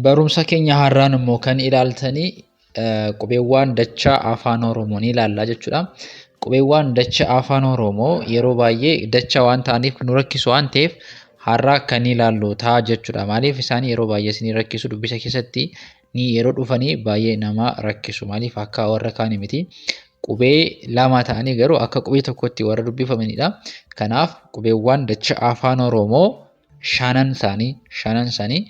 Barumsa keenya har'aan immoo kan ilaaltanii qubeewwan dachaa afaan Oromoo ni ilaallaa jechuudha. Qubeewwan dachaa afaan Oromoo yeroo baay'ee dachaa waan ta'aniif nu rakkisu waan ta'eef har'a kan ilaallu ta'a jechuudha. Maaliif isaan yeroo baay'ee isin rakkisu dubbisa keessatti ni yeroo dhufanii baay'ee nama rakkisu. Maaliif akka warra kaanii miti. Qubee lama ta'anii garuu akka qubee tokkotti warra dubbifamanidha. Kanaaf qubeewwan dachaa afaan Oromoo shanan isaanii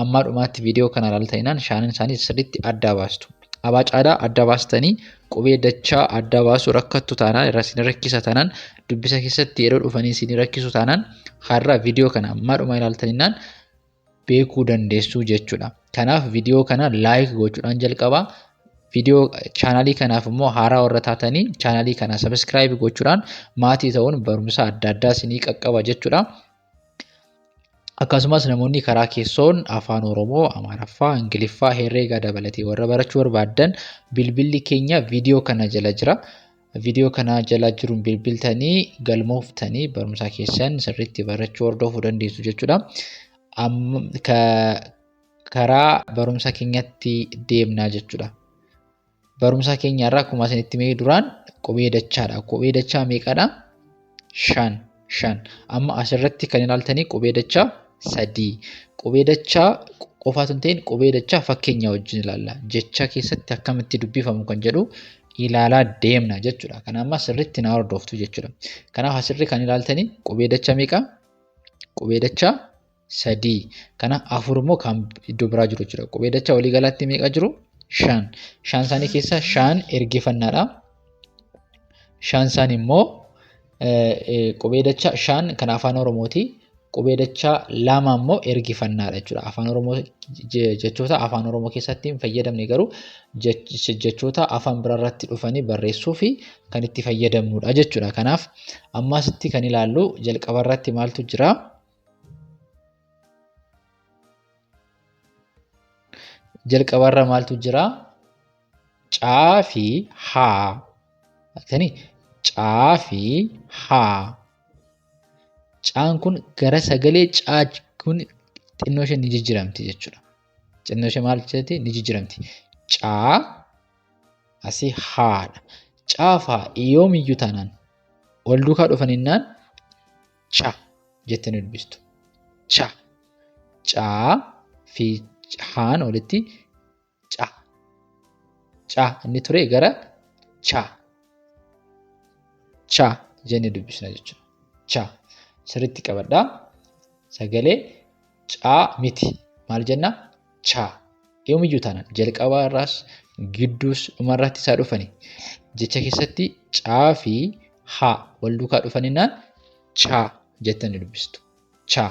amma dhumaatti viidiyoo kana ilaaltanii shanan isaanii sirriitti adda baastu. Abaacaadhaa adda baastanii qubee dachaa adda baasuu rakkattu taanaan isin rakkisa taanaan dubbisa keessatti yeroo dhufanii isin rakkisu taanaan har'a viidiyoo kana amma dhuma ilaaltanii beekuu dandeessu jechuudha. Kanaaf viidiyoo kana laayik gochuudhaan jalqabaa. Viidiyoo chaanaalii kanaaf immoo haaraa warra taatanii chaanaalii kana sabiskiraayib gochuudhaan maatii ta'uun barumsa adda addaa isinii qaqqaba jechuudha. Akkasumas namoonni karaa keessoon afaan Oromoo, Amaaraffaa, Ingiliffaa, Herreegaa dabalatee warra barachuu barbaadan bilbilli keenya viidiyoo kana jala jira. Viidiyoo kana jala jiruun bilbiltanii galmooftanii barumsa keessan sirriitti barachuu hordofuu dandeessu jechuudha. Karaa barumsa keenyatti deemnaa jechuudha. Barumsa keenya irraa akkuma isinitti mee duraan qubee dachaadha. Qubee dachaa meeqadha? 5. Amma asirratti kan ilaaltanii qubee dachaa 3. Qubee dachaa qofaatu hin ta'in qubee dachaa fakkeenya wajjin ilaalla. Jecha keessatti akkamitti dubbifamu kan jedhu ilaalaa deemna jechuudha. Kana amma sirriitti na hordoftu jechuudha. Kanaaf asirri kan ilaaltanii qubee dachaa meeqa? Qubee dachaa 3. Kana 4 immoo kan iddoo biraa jiru jechuudha. Qubee dachaa walii galaatti meeqa jiru? 5. 5 isaanii keessaa 5 ergifannaadha. 5 isaanii immoo qubee dachaa 5 kan afaan Oromooti. Qubee dachaa 2 immoo ergifannaadha jechuudha. Afaan Oromoo jechoota afaan Oromoo keessatti hin fayyadamne garuu jechoota afaan biraarratti dhufanii barreessuu fi kan itti fayyadamnudha jechuudha. Kanaaf amma asitti kan ilaallu jalqabarratti maaltu jira? Jalqabarra maaltu jira? Caa fi haa. Caa fi haa. Caan kun gara sagalee caa kun xinnoo ishee ni jijjiiramti jechuudha. Xinnoo ishee maal jettee ni jijjiiramti. Caa asii haadha. Caa fi haa yoomiyyuu taanaan wal duukaa dhufaninnaan cha jettee ni dubbistu. Cha. Caa fi haan walitti ca. Ca inni ture gara cha. Cha jennee dubbisna jechuudha. Cha. Sirriitti qabadhaa. Sagalee caa miti. Maal jenna? Cha. Yoomiyyuu taanaan jalqabaa irraas gidduus dhumarratti isaa dhufani. Jecha keessatti caa fi haa wal duukaa dhufaninnaan cha jettanii dubbistu. Cha.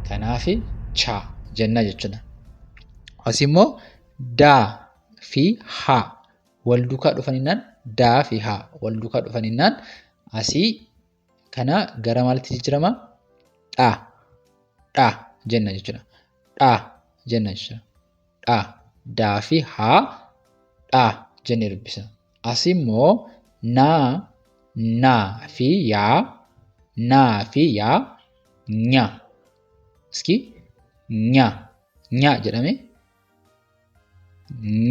Kanaafi cha jenna jechuudha. As immoo daa fi haa wal duukaa dhufaninnaan daa fi haa wal duukaa dhufaninnaan asii kana gara maalitti jijjiirama? Dhaa. Dhaa jenna jechuudha. Dhaa jenna jechuudha. Dhaa. Daa fi haa dhaa jennee dubbisa. As immoo naa fi yaa nyaa. Iski nyaa jedhame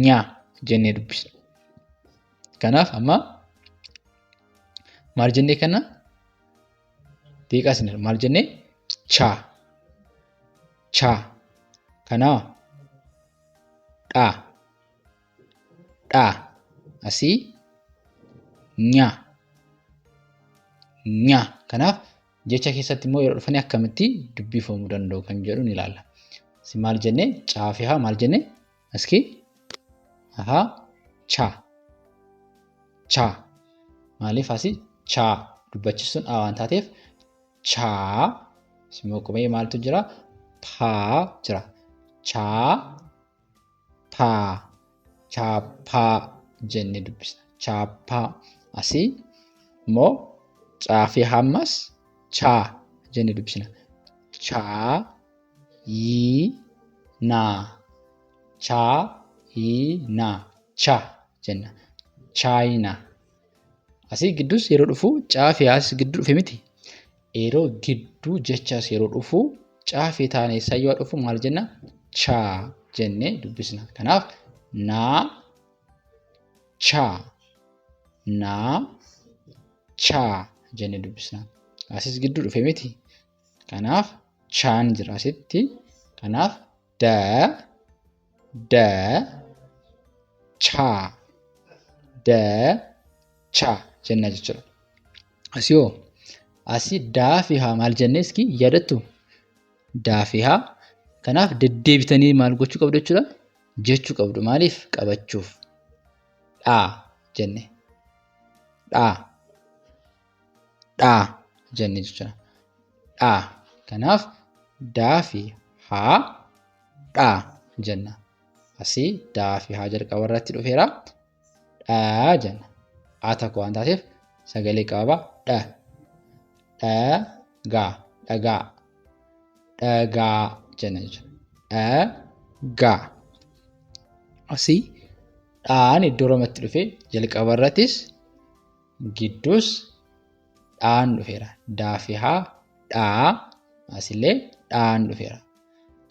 nyaa jennee dubbisa. Kanaaf amma maal jennee kana xiqqaa isin maal jennee chaa. Kanaa dhaa asii nyaa. Kanaaf jecha keessatti immoo yeroo dhufanii akkamitti dubbifamuu danda'u kan jedhu ni ilaalla. Asii maal jennee caa fi haa maal jennee askii chaa. Maaliif asii chaa dubbachisuun waan taateef chaa. Simmoo qubee maaltu jira? Paa jira. Chaappaa jennee dubbisna. Chaappaa. Asii immoo caa fi hammas chaa jennee dubbisna. Chaayinaa. Cha jenna. Chaayinaa. Asii gidduus yeroo dhufu caa fi as gidduu dhufe miti. Yeroo gidduu jechaas yeroo dhufu caa fi taanee isaa yoo dhufu maal jenna? Chaa jennee dubbisna. Kanaaf naa chaa naa chaa jennee dubbisna. Asis gidduu dhufe miti. Kanaaf chaan jira asitti. Kanaaf chaa jenna jechuudha. Asii daa fi haa maal jennee iski yaadattu? Daa fi haa. Kanaaf deddeebitanii maal gochuu qabdu jechuudha? Jechuu qabdu. Maaliif? Qabachuuf. Dhaa jenne. Dhaa jenne jechuudha. Dhaa. Kanaaf daa fi haa dhaa jenna. Asii daa fi haa jalqaba irratti dhufeera. Dhaa jenna. Haa tokko waan taateef sagalee qabaa. Dhagaa. Dhagaa jenna jechuudha. Dhagaa. Asii dhaan iddoo lamatti dhufee jalqaba irrattis gidduus dhaan dhufeera. Daa fi haa dhaa. Asillee dhaan dhufeera.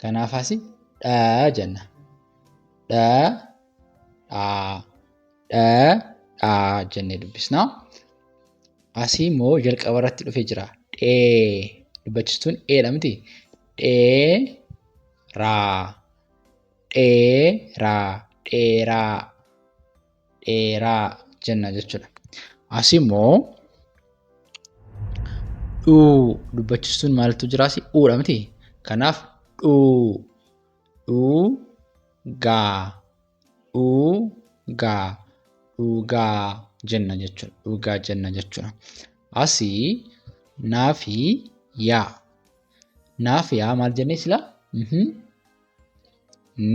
Kanaaf asii dhaa jenna. Dhaa jennee dubbisna. Asii immoo jalqaba irratti dhufee jira. Dubbachistuun dha miti. Dheeraa jenna jechuudha. Asii immoo dubbachistuun maaltu jira asii? Dha miti. Kanaaf dhugaa jenna jechuudha. Asii naa fi yaa. Naa fi yaa maal jennee sila?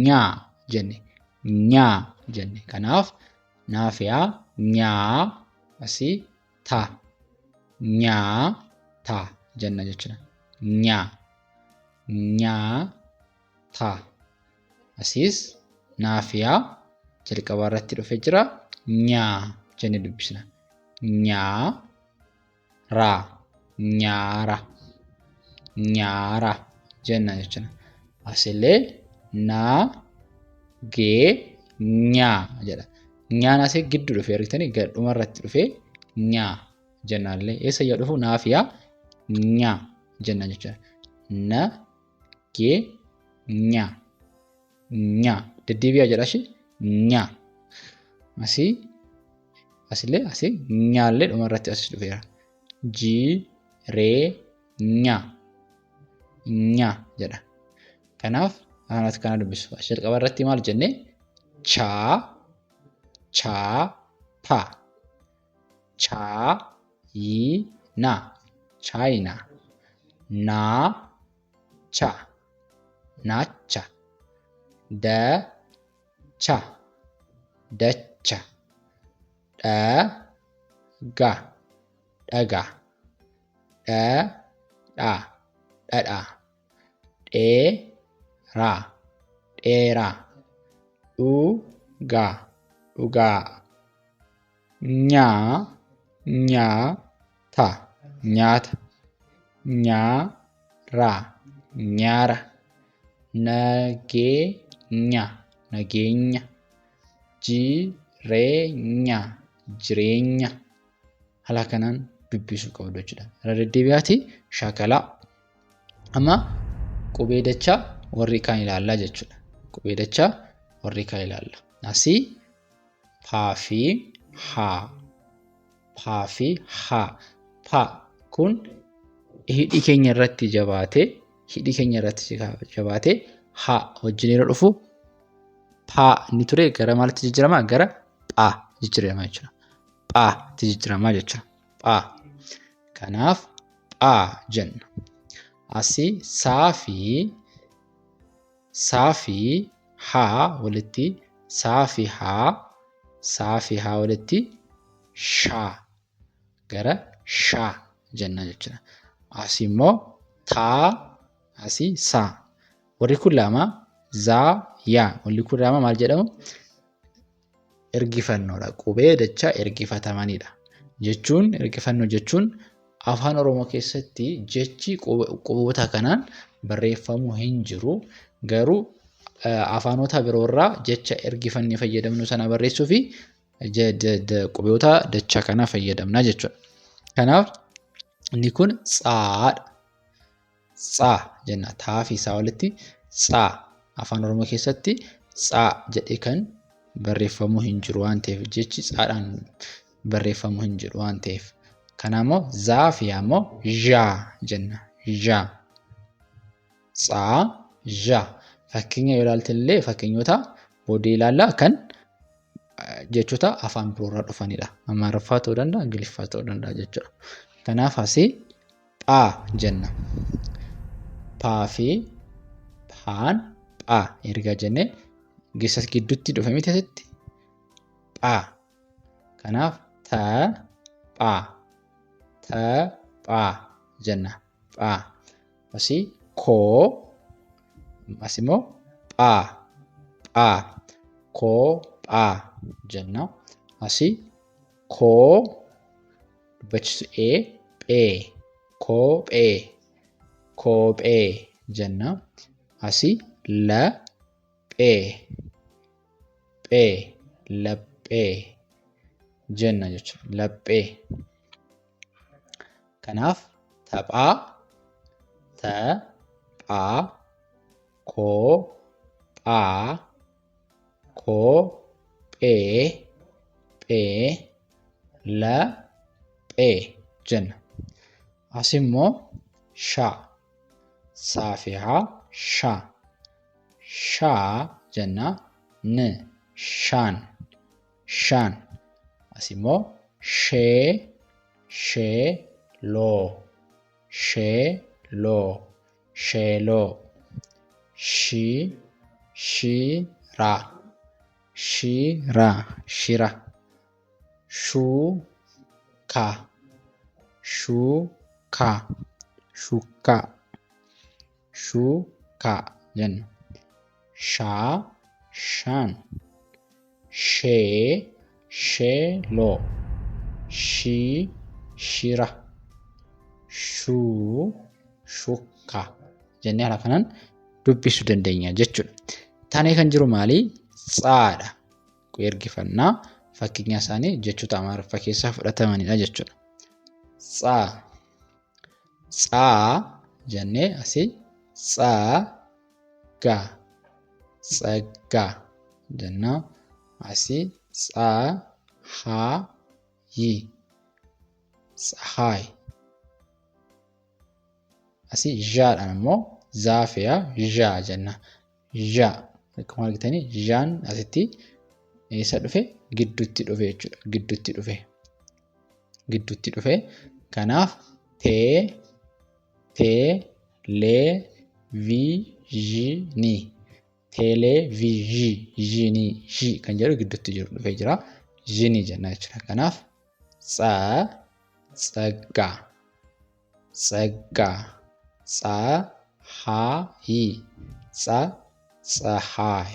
Nyaa jenne. Kanaaf naa fi yaa nyaa. Asii nyaata jenna jechuudha. Nyaata. Asiis naa fi yaa jalqaba irratti dhufee jira. Nyaa jennee dubbisna. Nyaara jenna jechuudha. Asillee nyaa jedha. Nyaan asii gidduu dhufee argitanii dhuma irratti dhufee nyaa jennaallee eessa yoo dhufu naa fi yaa nyaa jenna jechuudha. Nyaa deddeebi'aa jedha ishee nyaa. Asillee asii nyaallee dhuma irratti asis dhufeera. Nyaa jedha. Kanaaf aanas kana dubbisu. Jalqaba irratti maal jennee? Chaapa. Chaayina. Naacha. Dacha. Dhagaa. Dhadhaa. Dheeraa. Dhugaa. Nyaata. Nyaara. Nageenya. Jireenya. Haala kanaan dubbisuu qabdu jechuudha. Irra deddeebi'aati shaakalaa. Amma qubee dachaa warri kaan ilaallaa jechuudha. Qubee dachaa warri kaan ilaalla. Asii paa fi haa. Paa kun hidhii keenya irratti jabaatee haa wajjin yeroo dhufu paa inni ture gara maalitti jijjiirama? Gara phaa jijjiirama jechuudha. Phaatti jijjiirama jechuudha. Phaa. Kanaaf phaa jenna. Asii saa fi haa walitti walitti shaa gara shaa jenna jechuudha. Asii immoo asii saa. Warri kun lama yaa. Warri kun lama maal jedhamu? Ergifannoodha. Qubee dachaa ergifatamanidha. Ergifannoo jechuun afaan Oromoo keessatti jechi quboota kanaan barreeffamuu hin jiru. Garuu afaanota biroorraa jecha ergifannee fayyadamnu sana barreessuu fi qubeewota dachaa kana fayyadamna jechuudha. Kanaaf inni kun tsaadha. Tsaa jenna. Taa fi isaa walitti tsaa. Afaan Oromoo keessatti tsaa jedhee kan barreeffamu hin jiru waan ta'eef jechi tsaadhaan barreeffamu hin jiru waan ta'eef. Kanaammoo zaa fi ammoo zhaa jenna. Zhaa. Tsaa, zhaa. Fakkeenya yoo ilaalte illee fakkeenyota booddee ilaallaa kan jechoota afaan biroorraa dhufanidha. Amaariffaa ta'uu danda'a, Ingiliffaa ta'uu danda'a jechuudha. Kanaaf asii phaa jenna. Phaa fi phaan phaa erga jennee gisas gidduutti dhufe miti asitti phaa. Kanaaf phaa jenna. Phaa. Asii koo asimmoo phaa koophaa jenna. Asii koo dubbachisuu phee kophee jenna. Asii laphee jenna jechuudha. Laphee. Kanaaf taphaa, koophaa, kophee, laphee jenna. Asimmoo shaa. Saa fi haa shaa jenna. Shaan. Asimmoo sheeloo. Shira. Shuka jenna. Shaan. Sheeloo. Shira. Shuka jennee haala kanaan dubbisuu dandeenya jechuudha. Taanee kan jiru maali? Tsaadha. Ergifannaa fakkeenya isaanii jechoota Amaariffaa keessaa fudhatamanidha jechuudha. Tsaa jennee asii tsaggaa jenna. Asii tsahaay. Asii zhaadhaan immoo zaa fi zhaa jenna. Zhaa. Akkuma argitanii zhaan asitti eessa dhufe? Gidduutti dhufe jechuudha. Gidduutti dhufe. Kanaaf televezyiinii. Televezyiinii kan jedhu gidduutti dhufee jira. Zhinii jenna jechuudha. Kanaaf tsaggaa. Tsahaay.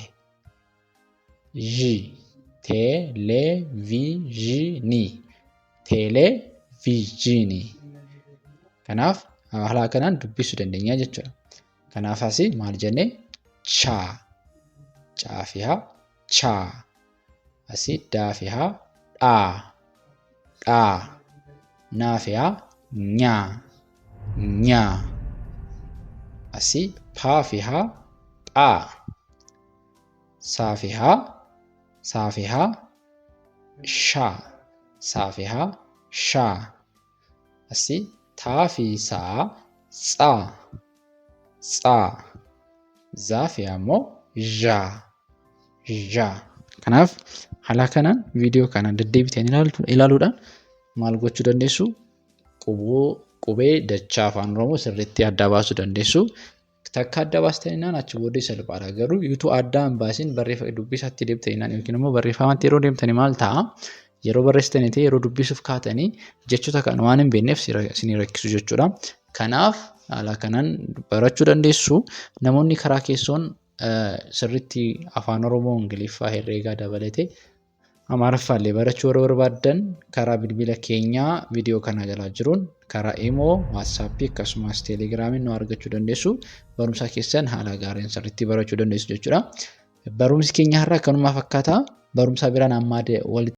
Televezyiinii. Kanaaf haala kanaan dubbisuu dandeenya jechuudha. Kanaaf asii maal jennee? Chaa fi chaa. Asii daa fi dhaa. Naa fi nyaa. Asii phaa fi phaa. Saa fi shaa. Asii taa fi tsaa. Zaa fi ammoo zhaa. Kanaaf haala kanaan viidiyoo kana deddeebitanii ilaaluudhaan maal gochuu dandeessu? Qubee dachaa afaan Oromoo sirriitti adda baasuu dandeessu. Takka adda baastanii achi booddee salphaadha. Garuu utuu adda hin baasiin dubbisaatti deemtanii yookiin immoo barreeffamatti yeroo deemtanii maal ta'a? Yeroo barreessitanii ta'e yeroo dubbisuuf kaatanii jechoota kana waan hin beekneef isinii rakkisu jechuudha. Kanaaf haala kanaan barachuu dandeessu. Namoonni karaa keessoon sirriitti afaan Oromoo, Ingiliffaa, herreegaa dabalatee Amaariffaallee barachuu warra barbaadan karaa bilbila keenyaa viidiyoo kana jalaa jiruun karaa Imoo, WhatsAppii akkasumas Teelegiraamiin nu argachuu dandeessu. Barumsa keessan haala gaariin sirriitti barachuu dandeessu jechuudha. Barumsi keenya har'a kanuma fakkaata. Barumsa biraan amma walitti